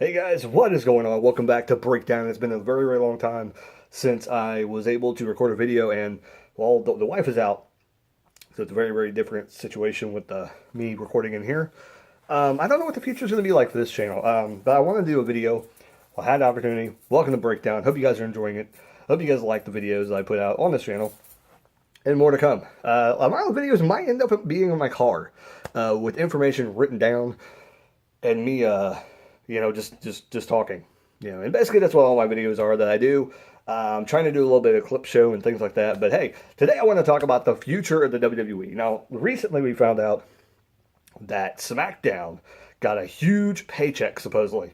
Hey guys, what is going on? Welcome back to Breakdown. It's been a very, very long time since I was able to record a video, and well, the wife is out, so it's a very, very different situation with me recording in here. I don't know what the future is going to be like for this channel, but I want to do a video. I had the opportunity. Welcome to Breakdown. Hope you guys are enjoying it. Hope you guys like the videos I put out on this channel, and more to come. A lot of the videos might end up being in my car with information written down and me, just talking. And basically that's what all my videos are that I do. I'm trying to do a little bit of clip show and things like that. But hey, today I want to talk about the future of the WWE. Now, recently we found out that SmackDown got a huge paycheck, supposedly.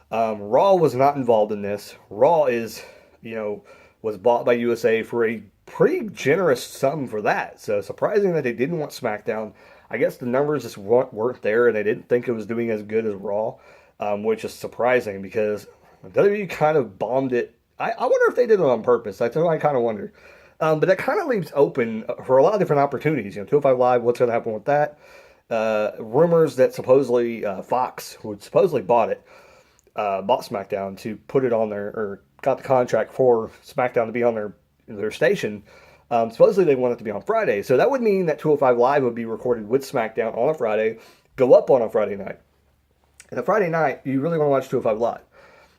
Raw was not involved in this. Raw was bought by USA for a pretty generous sum for that. So surprising that they didn't want SmackDown. I guess the numbers just weren't there, and they didn't think it was doing as good as Raw, which is surprising because WWE kind of bombed it. I wonder if they did it on purpose. That's what I kind of wonder. But that kind of leaves open for a lot of different opportunities. 205 Live, what's going to happen with that? Rumors that supposedly Fox, who supposedly bought it, bought SmackDown to put it on there, or got the contract for SmackDown to be on their station. Supposedly they want it to be on Friday. So that would mean that 205 Live would be recorded with SmackDown on a Friday, go up on a Friday night. And a Friday night, you really want to watch 205 Live.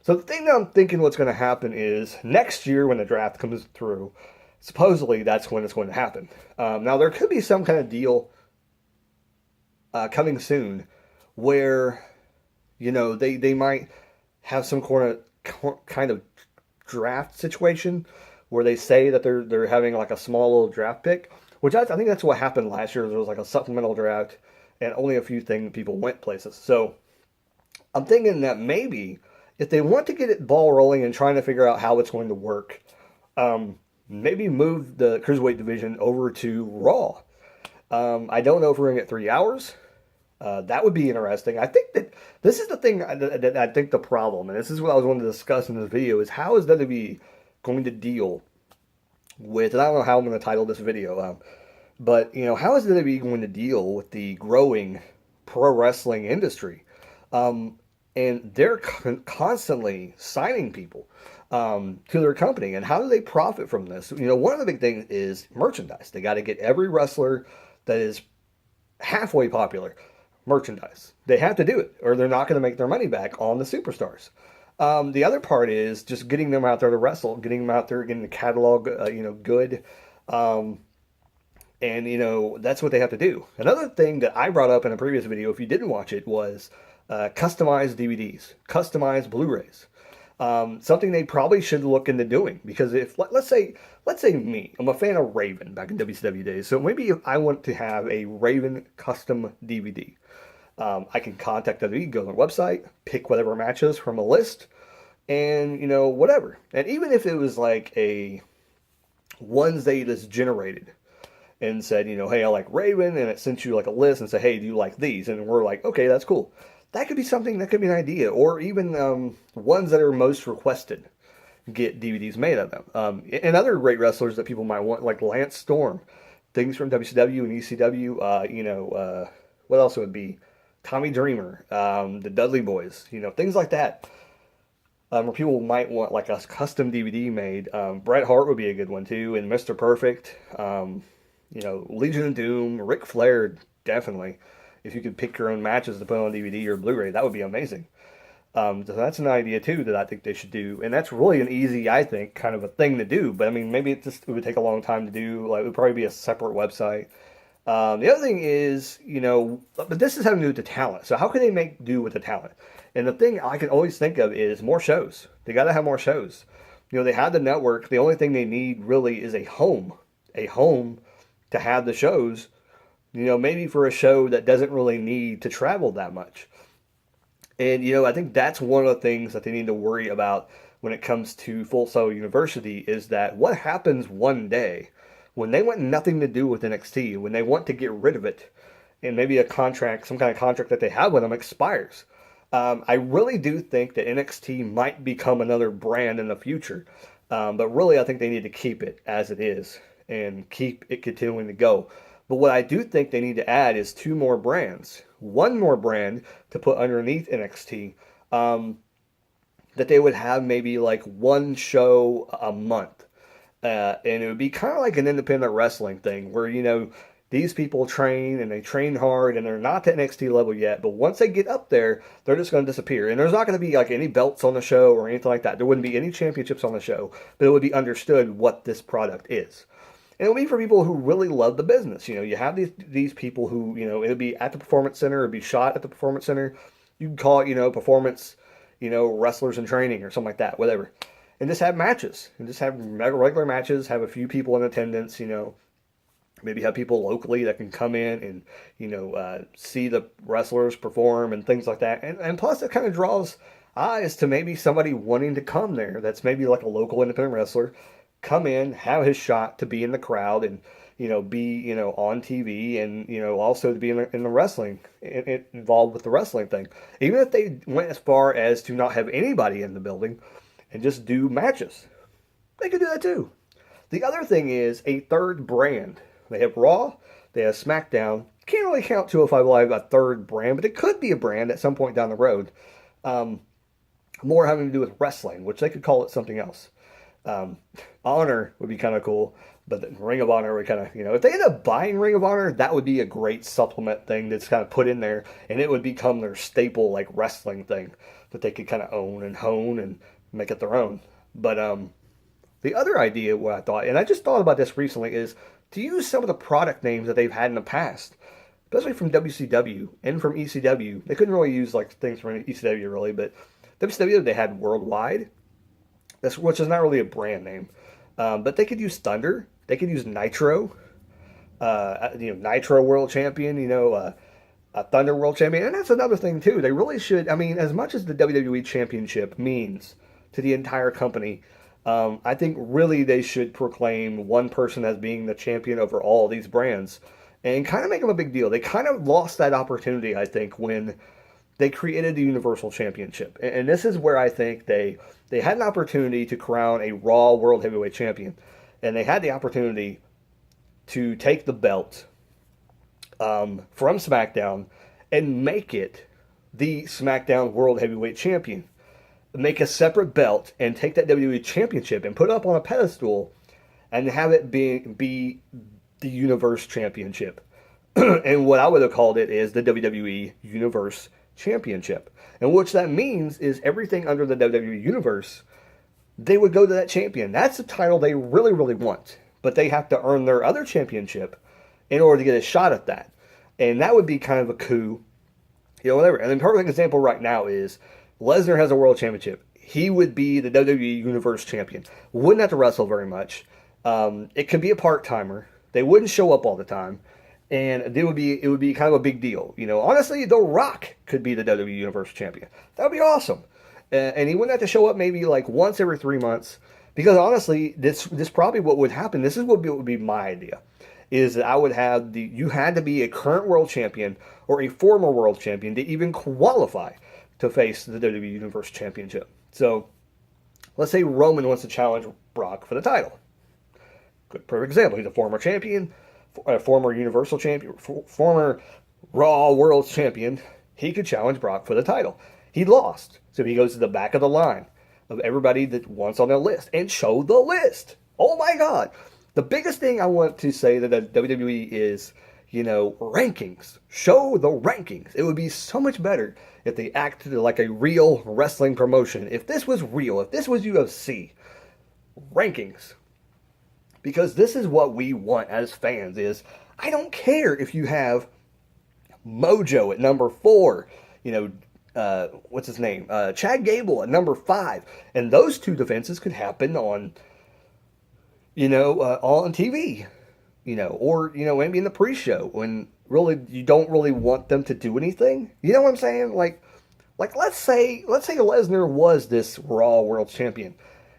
So the thing that I'm thinking what's going to happen is next year when the draft comes through, supposedly that's when it's going to happen. Now there could be some kind of deal coming soon where, they might have some kind of draft situation where they say that they're having like a small little draft pick, which I think that's what happened last year. There was like a supplemental draft, and only a few people went places. So I'm thinking that maybe if they want to get it ball rolling and trying to figure out how it's going to work, maybe move the Cruiserweight division over to Raw. I don't know if we're going to get 3 hours. That would be interesting. I think that this is the thing that I think the problem, and this is what I was wanting to discuss in this video, is how is WWE going to deal with, and I don't know how I'm going to title this video, but, how is WWE going to deal with the growing pro wrestling industry? And they're constantly signing people to their company, and how do they profit from this? One of the big things is merchandise. They got to get every wrestler that is halfway popular merchandise. They have to do it, or they're not going to make their money back on the superstars. The other part is just getting them out there to wrestle, getting them out there, getting the catalog, good. And that's what they have to do. Another thing that I brought up in a previous video, if you didn't watch it, was customized DVDs, customized Blu-rays. Something they probably should look into doing, because if let's say me, I'm a fan of Raven back in WCW days, so maybe if I want to have a Raven custom DVD, I can contact WWE, go on their website, pick whatever matches from a list, and whatever. And even if it was like a ones they just generated and said, hey, I like Raven, and it sent you like a list and said, hey, do you like these? And we're like, okay, that's cool. That could be something, that could be an idea. Or even ones that are most requested, get DVDs made of them. And other great wrestlers that people might want, like Lance Storm, things from WCW and ECW, what else would be? Tommy Dreamer, the Dudley Boys, things like that. Where people might want like a custom DVD made. Bret Hart would be a good one too, and Mr. Perfect, Legion of Doom, Ric Flair, definitely. If you could pick your own matches to put on DVD or Blu-ray, that would be amazing. So that's an idea too that I think they should do, and that's really an easy, I think, kind of a thing to do. But I mean, maybe it would take a long time to do. Like, it would probably be a separate website. The other thing is, but this is having to do with the talent. So how can they make do with the talent? And the thing I can always think of is more shows. They got to have more shows. They have the network. The only thing they need really is a home to have the shows. Maybe for a show that doesn't really need to travel that much. And, I think that's one of the things that they need to worry about when it comes to Full Sail University, is that what happens one day when they want nothing to do with NXT, when they want to get rid of it, and maybe a contract, some kind of contract that they have with them expires. I really do think that NXT might become another brand in the future. But really, I think they need to keep it as it is and keep it continuing to go. But what I do think they need to add is 2 more brands. One more brand to put underneath NXT, that they would have maybe like one show a month. And it would be kind of like an independent wrestling thing where, these people train and they train hard and they're not to NXT level yet, but once they get up there, they're just going to disappear. And there's not going to be like any belts on the show or anything like that. There wouldn't be any championships on the show, but it would be understood what this product is. And it would be for people who really love the business. You have these people who, it would be at the Performance Center, it would be shot at the Performance Center. You can call it, Performance, wrestlers in training or something like that, whatever. And just have matches. And just have regular matches, have a few people in attendance, maybe have people locally that can come in and, see the wrestlers perform and things like that. And plus it kind of draws eyes to maybe somebody wanting to come there that's maybe like a local independent wrestler, come in, have his shot to be in the crowd and, be, on TV and, also to be in the wrestling, involved with the wrestling thing. Even if they went as far as to not have anybody in the building and just do matches, they could do that too. The other thing is a third brand. They have Raw, they have SmackDown. Can't really count 205 Live a third brand, but it could be a brand at some point down the road. More having to do with wrestling, which they could call it something else. Honor would be kind of cool, but Ring of Honor would kind of, if they end up buying Ring of Honor, that would be a great supplement thing that's kind of put in there, and it would become their staple, like, wrestling thing that they could kind of own and hone and make it their own. But the other idea, what I thought, and I just thought about this recently, is to use some of the product names that they've had in the past, especially from WCW and from ECW. They couldn't really use like things from ECW really, but WCW they had Worldwide, which is not really a brand name, but they could use Thunder, they could use Nitro, Nitro World Champion, a Thunder World Champion, and that's another thing too. They really should. I mean, as much as the WWE Championship means to the entire company, I think really they should proclaim one person as being the champion over all these brands and kind of make them a big deal. They kind of lost that opportunity, I think, when they created the Universal Championship. And this is where I think they had an opportunity to crown a Raw World Heavyweight Champion. And they had the opportunity to take the belt from SmackDown and make it the SmackDown World Heavyweight Champion. Make a separate belt and take that WWE Championship and put it up on a pedestal and have it be the Universe Championship. And what I would have called it is the WWE Universe Championship. And what that means is everything under the WWE Universe, they would go to that champion. That's the title they really, really want. But they have to earn their other championship in order to get a shot at that. And that would be kind of a coup, whatever. And the perfect example right now is Lesnar has a world championship. He would be the WWE Universe Champion. Wouldn't have to wrestle very much. It could be a part-timer. They wouldn't show up all the time. And it would be kind of a big deal. Honestly, The Rock could be the WWE Universe Champion. That would be awesome. And he wouldn't have to show up maybe like once every 3 months. Because honestly, this probably what would happen. This is what would be my idea. Is that I would have you had to be a current world champion or a former world champion to even qualify to face the WWE Universe Championship. So, let's say Roman wants to challenge Brock for the title. Good, perfect example. He's a former champion, a former Universal champion, former Raw World Champion. He could challenge Brock for the title. He lost, so he goes to the back of the line of everybody that wants on their list and show the list. Oh my God! The biggest thing I want to say to the WWE is, rankings. Show the rankings. It would be so much better if they acted like a real wrestling promotion. If this was real, if this was UFC, rankings. Because this is what we want as fans is, I don't care if you have Mojo at number 4, what's his name? Chad Gable at number 5. And those two defenses could happen on, on TV. Or, maybe in the pre-show when really you don't really want them to do anything. You know what I'm saying? Like let's say Lesnar was this Raw World Champion.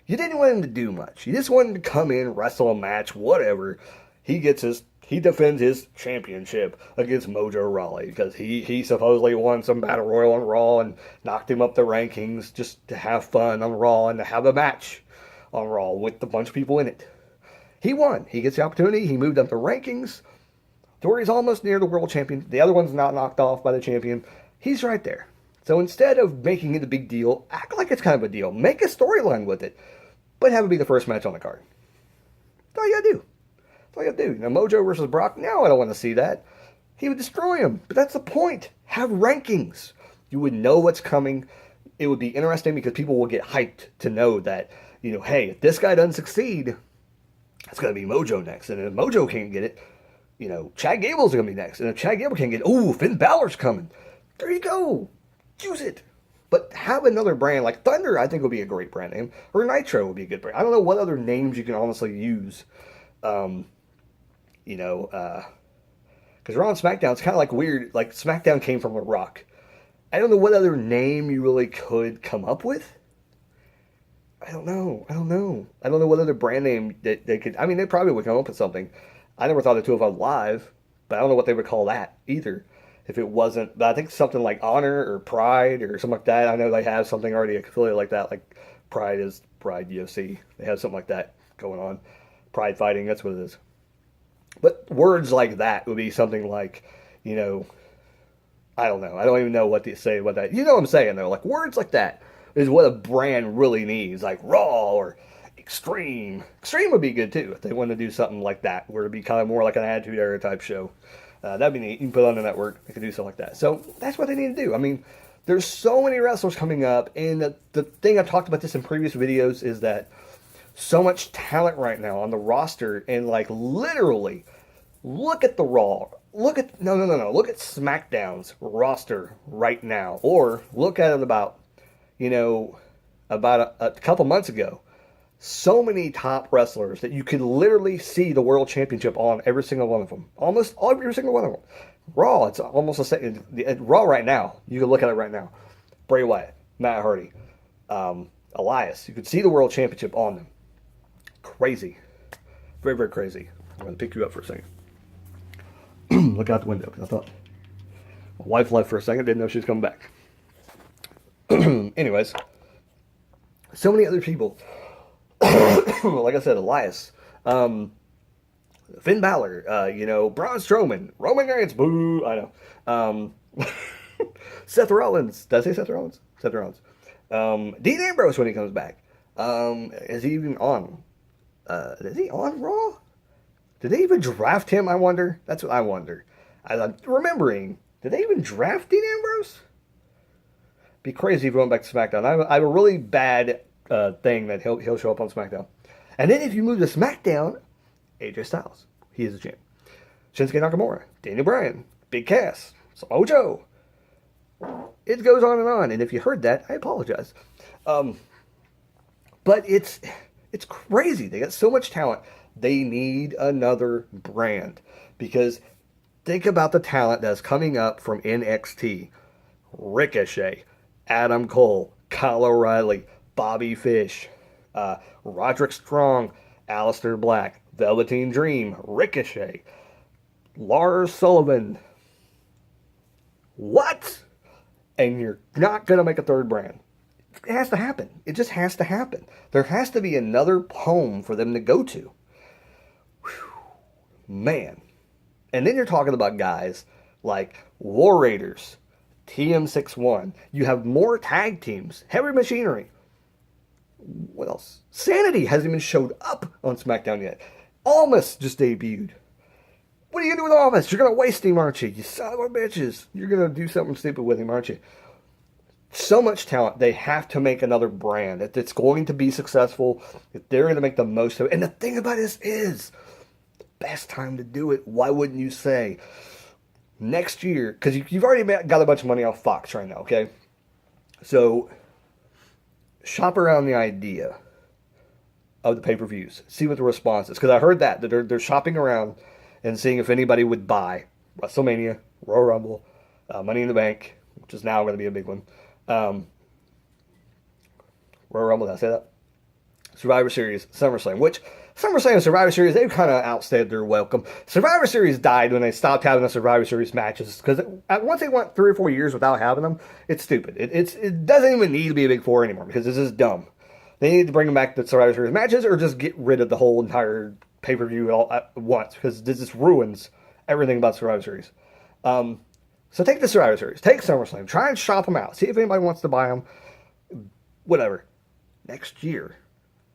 You didn't want him to do much. You just wanted him to come in, wrestle a match, whatever. He defends his championship against Mojo Rawley because he supposedly won some battle royal on Raw and knocked him up the rankings just to have fun on Raw and to have a match on Raw with a bunch of people in it. He won. He gets the opportunity. He moved up the rankings to where he's almost near the world champion. The other one's not knocked off by the champion. He's right there. So instead of making it a big deal, act like it's kind of a deal. Make a storyline with it, but have it be the first match on the card. That's all you gotta do. That's all you gotta do. Now, Mojo versus Brock, now I don't want to see that. He would destroy him, but that's the point. Have rankings. You would know what's coming. It would be interesting because people will get hyped to know that, hey, if this guy doesn't succeed, it's going to be Mojo next. And if Mojo can't get it, Chad Gable's going to be next. And if Chad Gable can't get it, Finn Balor's coming. There you go. Use it. But have another brand like Thunder, I think would be a great brand name. Or Nitro would be a good brand. I don't know what other names you can honestly use. Because Raw and SmackDown, it's kind of like weird. Like SmackDown came from The Rock. I don't know what other name you really could come up with. I don't know. I don't know what other brand name that they could. I mean, they probably would come up with something. I never thought of 205 Live, but I don't know what they would call that either. If it wasn't, but I think something like Honor or Pride or something like that. I know they have something already affiliated like that. Like Pride is Pride UFC. They have something like that going on. Pride Fighting, that's what it is. But words like that would be something like, I don't know. I don't even know what to say about that. You know what I'm saying, though? Like, words like that is what a brand really needs. Like Raw or Extreme. Extreme would be good, too, if they wanted to do something like that, where it'd be kind of more like an Attitude Era type show. That'd be neat. You can put it on the network. They could do something like that. So that's what they need to do. I mean, there's so many wrestlers coming up, and the thing I've talked about this in previous videos is that so much talent right now on the roster, and like literally, look at the Raw. Look at Look at SmackDown's roster right now, or look at it about a couple months ago. So many top wrestlers that you could literally see the World Championship on every single one of them, almost every single one of them. Raw, it's almost the same. Raw right now, you can look at it right now. Bray Wyatt, Matt Hardy, Elias. You could see the World Championship on them. Crazy, very very crazy. I'm going to pick you up for a second. Look out the window, because I thought my wife left for a second, didn't know she was coming back. Anyways, so many other people. Like I said, Elias, Finn Balor, Braun Strowman, Roman Reigns, boo, I know. Seth Rollins, did I say Seth Rollins? Seth Rollins. Dean Ambrose when he comes back. Is he even on? Is he on Raw? Did they even draft him, I wonder? That's what I wonder. I'm remembering, did they even draft Dean Ambrose? Be crazy if he went back to SmackDown. I have a really bad thing that he'll show up on SmackDown. And then if you move to SmackDown, AJ Styles. He is a champ. Shinsuke Nakamura, Daniel Bryan, Big Cass, Samoa Joe. It goes on and on. And if you heard that, I apologize. But it's crazy. They got so much talent. They need another brand. Because think about the talent that's coming up from NXT. Ricochet, Adam Cole, Kyle O'Reilly, Bobby Fish, Roderick Strong, Aleister Black, Velveteen Dream, Ricochet, Lars Sullivan. What? And you're not going to make a third brand. It has to happen. It just has to happen. There has to be another home for them to go to. Whew. Man. And then you're talking about guys like War Raiders, TM61. You have more tag teams. Heavy Machinery. What else? Sanity hasn't even showed up on SmackDown yet. Almas just debuted. What are you going to do with Almas? You're going to waste him, aren't you? You son of a bitches. You're going to do something stupid with him, aren't you? So much talent. They have to make another brand. If it's going to be successful, if they're going to make the most of it. And the thing about this is, the best time to do it, why wouldn't you say, next year, because you've already got a bunch of money off Fox right now, okay? So, shop around the idea of the pay-per-views. See what the response is. Because I heard that they're shopping around and seeing if anybody would buy WrestleMania, Royal Rumble, Money in the Bank, which is now going to be a big one. Royal Rumble, did I say that? Survivor Series, SummerSlam, which SummerSlam and Survivor Series, they've kind of outstayed their welcome. Survivor Series died when they stopped having the Survivor Series matches, because once they went 3 or 4 years without having them, it's stupid. It doesn't even need to be a big four anymore, because this is dumb. They need to bring back the Survivor Series matches, or just get rid of the whole entire pay-per-view all at once, because this just ruins everything about Survivor Series. So take the Survivor Series, take SummerSlam, try and shop them out, see if anybody wants to buy them, whatever. Next year,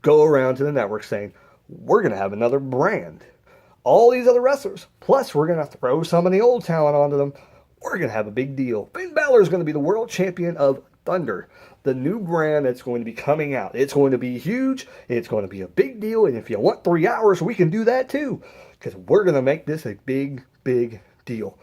go around to the network saying, we're going to have another brand. All these other wrestlers, plus we're going to throw some of the old talent onto them. We're going to have a big deal. Finn Balor is going to be the world champion of Thunder, the new brand that's going to be coming out. It's going to be huge. It's going to be a big deal. And if you want 3 hours, we can do that too. Because we're going to make this a big, big deal.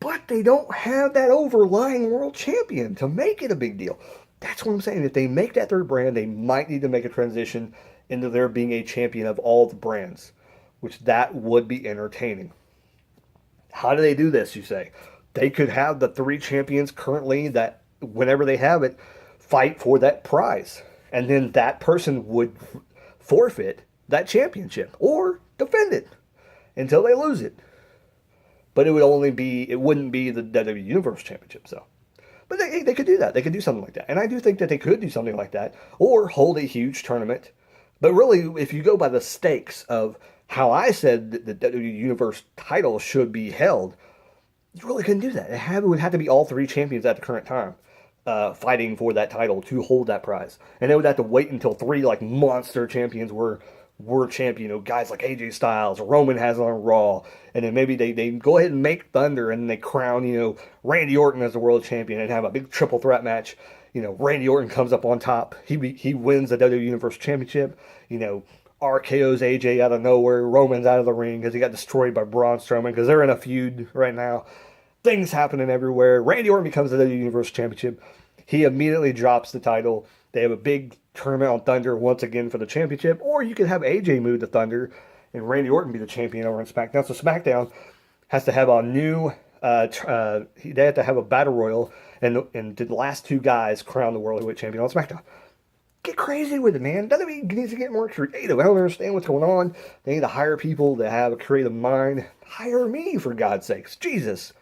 But they don't have that overlying world champion to make it a big deal. That's what I'm saying. If they make that third brand, they might need to make a transition into there being a champion of all the brands, which that would be entertaining. How do they do this, you say? They could have the 3 champions currently that, whenever they have it, fight for that prize. And then that person would forfeit that championship or defend it until they lose it. But it wouldn't be the WWE Universe Championship, so. But they could do that. They could do something like that. And I do think that they could do something like that. Or hold a huge tournament. But really, if you go by the stakes of how I said that the WWE Universe title should be held, you really couldn't do that. It would have to be all 3 champions at the current time fighting for that title to hold that prize. And they would have to wait until 3 like monster champions were champion, guys like AJ Styles, Roman has it on Raw, and then maybe they go ahead and make Thunder, and they crown, Randy Orton as the world champion and have a big triple threat match. Randy Orton comes up on top. He wins the WWE Universe Championship. RKO's AJ out of nowhere. Roman's out of the ring because he got destroyed by Braun Strowman because they're in a feud right now. Things happening everywhere. Randy Orton becomes the WWE Universe Championship. He immediately drops the title. They have a big tournament on Thunder once again for the championship. Or you could have AJ move to Thunder and Randy Orton be the champion over on SmackDown. So SmackDown has to have a new... they have to have a battle royal and the last 2 guys crown the World Heavyweight Champion on SmackDown. Get crazy with it, man. WWE needs to get more creative. I don't understand what's going on. They need to hire people that have a creative mind. Hire me, for God's sakes. Jesus.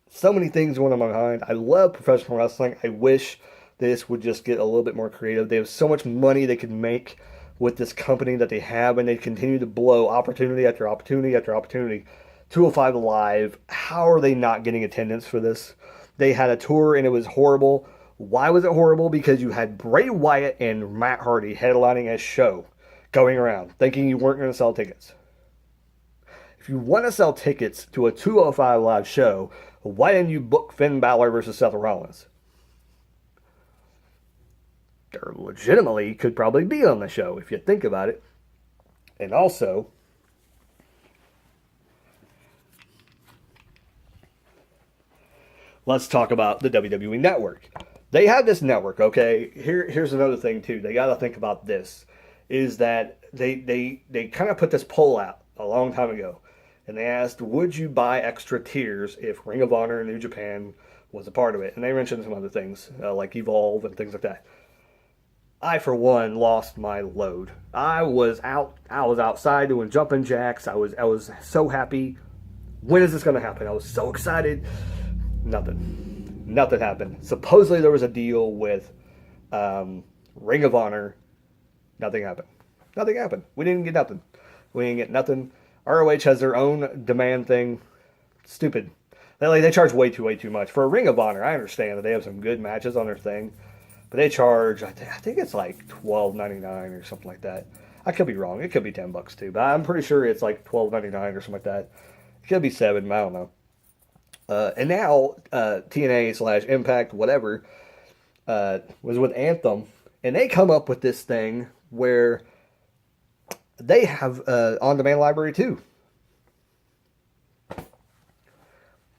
So many things going on in my mind. I love professional wrestling. I wish this would just get a little bit more creative. They have so much money they could make with this company that they have, and they continue to blow opportunity after opportunity after opportunity. 205 Live, how are they not getting attendance for this? They had a tour and it was horrible. Why was it horrible? Because you had Bray Wyatt and Matt Hardy headlining a show going around thinking you weren't going to sell tickets. If you want to sell tickets to a 205 Live show, why didn't you book Finn Balor versus Seth Rollins? They legitimately could probably be on the show if you think about it. And also, let's talk about the WWE Network. They have this network, okay? Here's another thing, too. They got to think about this, is that they kind of put this poll out a long time ago. And they asked, would you buy extra tiers if Ring of Honor and New Japan was a part of it? And they mentioned some other things, like Evolve and things like that. I, for one, lost my load. I was outside doing jumping jacks. I was so happy. When is this going to happen? I was so excited. Nothing happened. Supposedly there was a deal with Ring of Honor. Nothing happened. We didn't get nothing. ROH has their own demand thing. Stupid. They charge way too much. For a Ring of Honor, I understand that they have some good matches on their thing. But they charge, I think it's like $12.99 or something like that. I could be wrong. It could be $10 too. But I'm pretty sure it's like $12.99 or something like that. It could be $7, I don't know. And now TNA/Impact, whatever, was with Anthem. And they come up with this thing where they have on-demand library too.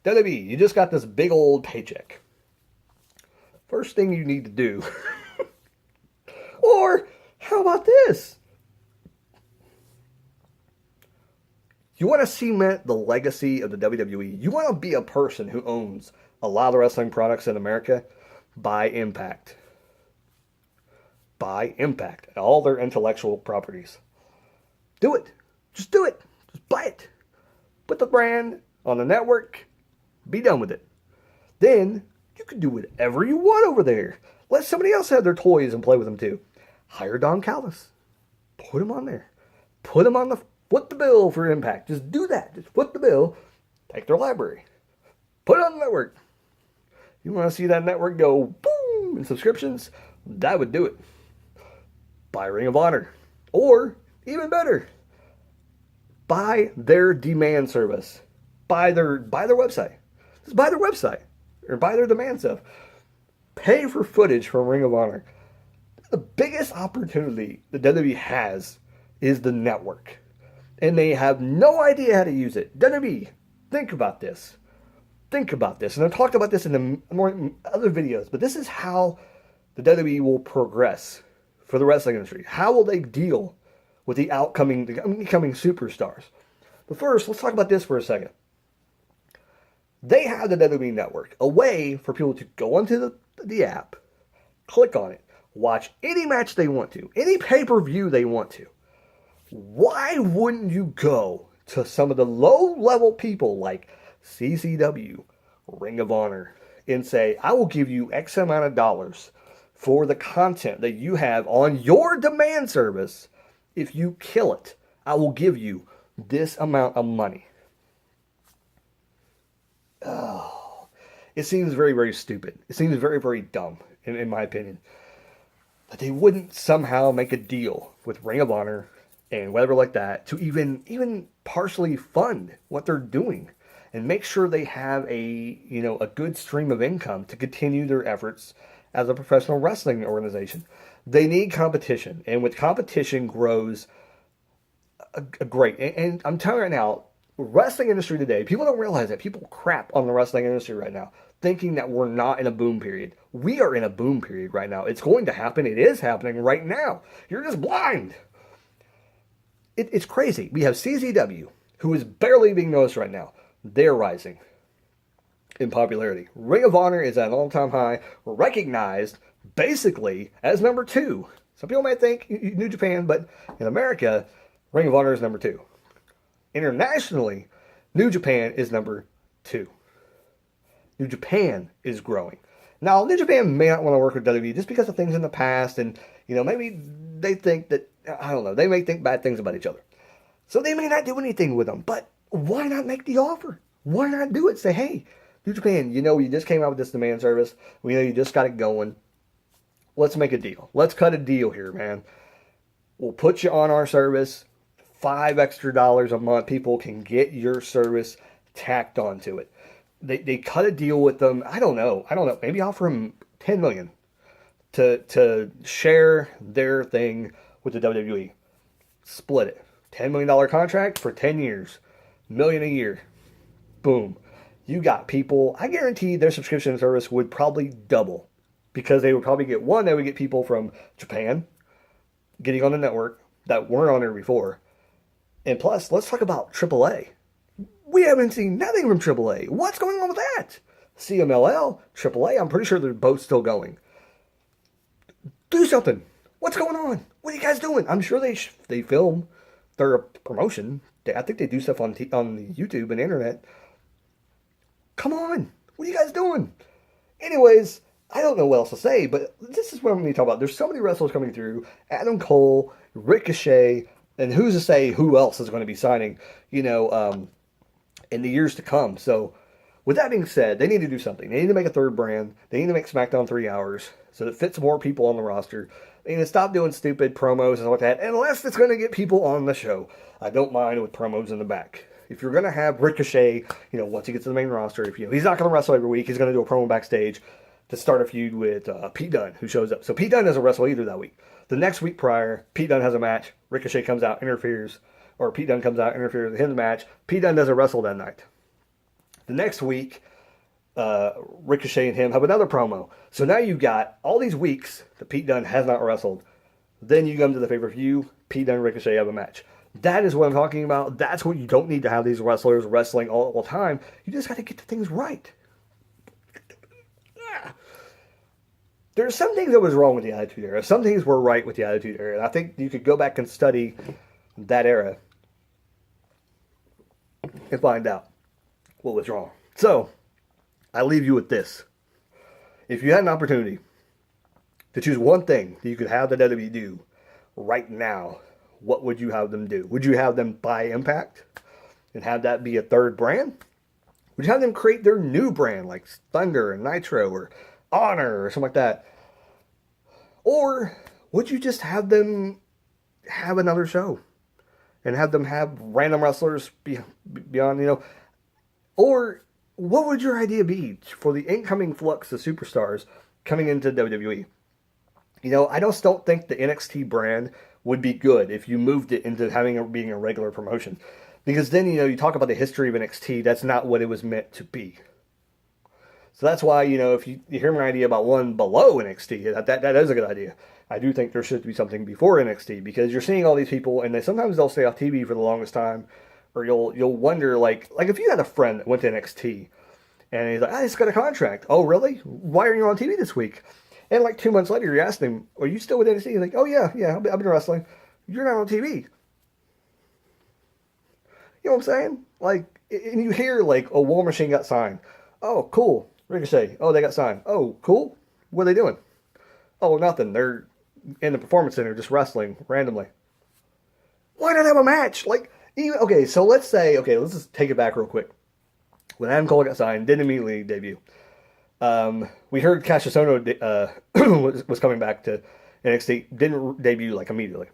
WWE, you just got this big old paycheck. First thing you need to do. Or, how about this? You want to cement the legacy of the WWE. You want to be a person who owns a lot of wrestling products in America. Buy Impact. Buy Impact and all their intellectual properties. Do it. Just do it. Just buy it. Put the brand on the network. Be done with it. Then you can do whatever you want over there. Let somebody else have their toys and play with them too. Hire Don Callis. Put him on there. Put him on the foot the bill for Impact. Just do that. Just foot the bill. Take their library. Put it on the network. You want to see that network go boom in subscriptions? That would do it. Buy Ring of Honor. Or, even better, buy their demand service. Buy their website. Just buy their website. Or buy their demand stuff. Pay for footage from Ring of Honor. The biggest opportunity the WWE has is the network. And they have no idea how to use it. WWE, think about this. Think about this. And I've talked about this in the more other videos, but this is how the WWE will progress for the wrestling industry. How will they deal with the incoming superstars? But first, let's talk about this for a second. They have the WWE Network, a way for people to go onto the app, click on it, watch any match they want to, any pay-per-view they want to. Why wouldn't you go to some of the low-level people like CCW, Ring of Honor, and say, I will give you X amount of dollars for the content that you have on your demand service. If you kill it, I will give you this amount of money. Oh, it seems very, very stupid. It seems very, very dumb, in my opinion. That they wouldn't somehow make a deal with Ring of Honor and whatever like that to even partially fund what they're doing and make sure they have a good stream of income to continue their efforts as a professional wrestling organization. They need competition, and with competition grows a great. And I'm telling you right now, wrestling industry today, people don't realize that. People crap on the wrestling industry right now, thinking that we're not in a boom period. We are in a boom period right now. It's going to happen. It is happening right now. You're just blind. It's crazy. We have CZW, who is barely being noticed right now. They're rising in popularity. Ring of Honor is at an all-time high, recognized basically as number 2. Some people might think New Japan, but in America, Ring of Honor is number 2. Internationally, New Japan is number 2. New Japan is growing. Now, New Japan may not want to work with WWE just because of things in the past, and maybe they think that, I don't know, they may think bad things about each other. So they may not do anything with them, but why not make the offer? Why not do it? Say, hey, New Japan, you just came out with this demand service. We know you just got it going. Let's make a deal. Let's cut a deal here, man. We'll put you on our service. $5 extra a month. People can get your service tacked onto it. They cut a deal with them. I don't know. Maybe offer them $10 million to share their thing with the WWE. Split it. $10 million contract for 10 years. $1 million a year. Boom. You got people. I guarantee their subscription service would probably double, because they would probably they would get people from Japan getting on the network that weren't on there before. And plus, let's talk about AAA. We haven't seen nothing from AAA. What's going on with that? CMLL, AAA, I'm pretty sure they're both still going. Do something. What's going on? What are you guys doing? I'm sure they film their promotion. I think they do stuff on YouTube and internet. Come on. What are you guys doing? Anyways, I don't know what else to say, but this is what I'm going to talk about. There's so many wrestlers coming through. Adam Cole, Ricochet, and who's to say who else is going to be signing, in the years to come. So, with that being said, they need to do something. They need to make a third brand. They need to make SmackDown 3 hours so that it fits more people on the roster. They need to stop doing stupid promos and stuff like that, unless it's going to get people on the show. I don't mind with promos in the back. If you're going to have Ricochet, once he gets to the main roster, if he's not going to wrestle every week, he's going to do a promo backstage to start a feud with Pete Dunne, who shows up. So Pete Dunne doesn't wrestle either that week. The next week prior, Pete Dunne has a match. Ricochet comes out, interferes. Or Pete Dunne comes out, interferes with his match. Pete Dunne doesn't wrestle that night. The next week, Ricochet and him have another promo. So now you've got all these weeks that Pete Dunne has not wrestled. Then you come to the pay-per-view, Pete Dunne and Ricochet have a match. That is what I'm talking about. That's what you don't need to have these wrestlers wrestling all the time. You just got to get the things right. There's some things that was wrong with the Attitude Era. Some things were right with the Attitude Era. And I think you could go back and study that era and find out what was wrong. So, I leave you with this. If you had an opportunity to choose one thing that you could have the WWE do right now, what would you have them do? Would you have them buy Impact and have that be a third brand? Would you have them create their new brand like Thunder and Nitro or Honor or something like that? Or would you just have them have another show and have them have random wrestlers beyond, Or what would your idea be for the incoming flux of superstars coming into WWE? I just don't think the NXT brand would be good if you moved it into being a regular promotion. Because then, you talk about the history of NXT, that's not what it was meant to be. So that's why, if you hear my idea about one below NXT, that is a good idea. I do think there should be something before NXT, because you're seeing all these people, and sometimes they'll stay off TV for the longest time, or you'll wonder, like if you had a friend that went to NXT, and he's like, I just got a contract. Oh, really? Why are you on TV this week? And like 2 months later, you ask him, are you still with NXT? He's like, oh, yeah, I've been wrestling. You're not on TV. You know what I'm saying? Like, and you hear, like, a War Machine got signed. Oh, cool. Ricochet. Oh, they got signed. Oh, cool. What are they doing? Oh, nothing. They're in the Performance Center just wrestling randomly. Why not have a match? So let's just take it back real quick. When Adam Cole got signed, didn't immediately debut. We heard Cassius Ohno was coming back to NXT, didn't debut like immediately.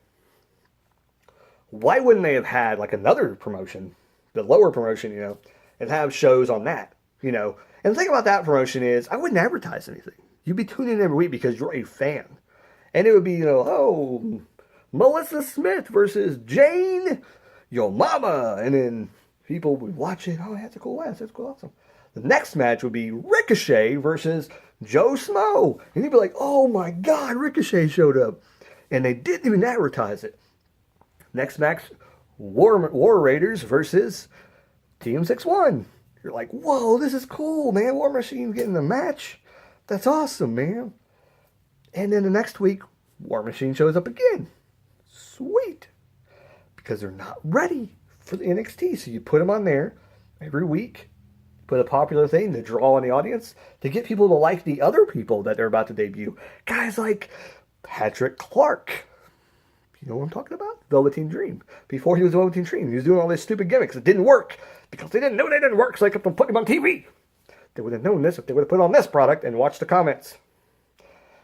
Why wouldn't they have had like another promotion, the lower promotion, and have shows on that, And the thing about that promotion is I wouldn't advertise anything. You'd be tuning in every week because you're a fan. And it would be, Melissa Smith versus Jane, your mama. And then people would watch it. Oh, that's a cool ass. That's cool. Awesome. The next match would be Ricochet versus Joe Smo. And you'd be like, oh my God, Ricochet showed up. And they didn't even advertise it. Next match, War Raiders versus Team 6-1. You're like, whoa, this is cool, man. War Machine's getting a match. That's awesome, man. And then the next week, War Machine shows up again. Sweet. Because they're not ready for the NXT. So you put them on there every week. Put a popular thing to draw on the audience. To get people to like the other people that they're about to debut. Guys like Patrick Clark. You know what I'm talking about? Velveteen Dream. Before he was Velveteen Dream, he was doing all these stupid gimmicks that didn't work. Because they didn't know they didn't work, so they kept on putting him on TV. They would have known this if they would have put on this product and watched the comments.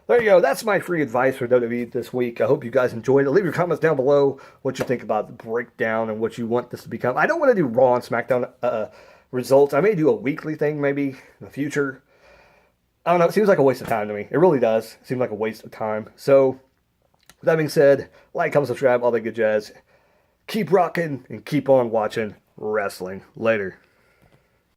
There you go. That's my free advice for WWE this week. I hope you guys enjoyed it. Leave your comments down below what you think about the breakdown and what you want this to become. I don't want to do Raw and SmackDown results. I may do a weekly thing maybe in the future. I don't know. It seems like a waste of time to me. It really does. It seems like a waste of time. So, with that being said, like, comment, subscribe, all that good jazz. Keep rocking and keep on watching wrestling. Later.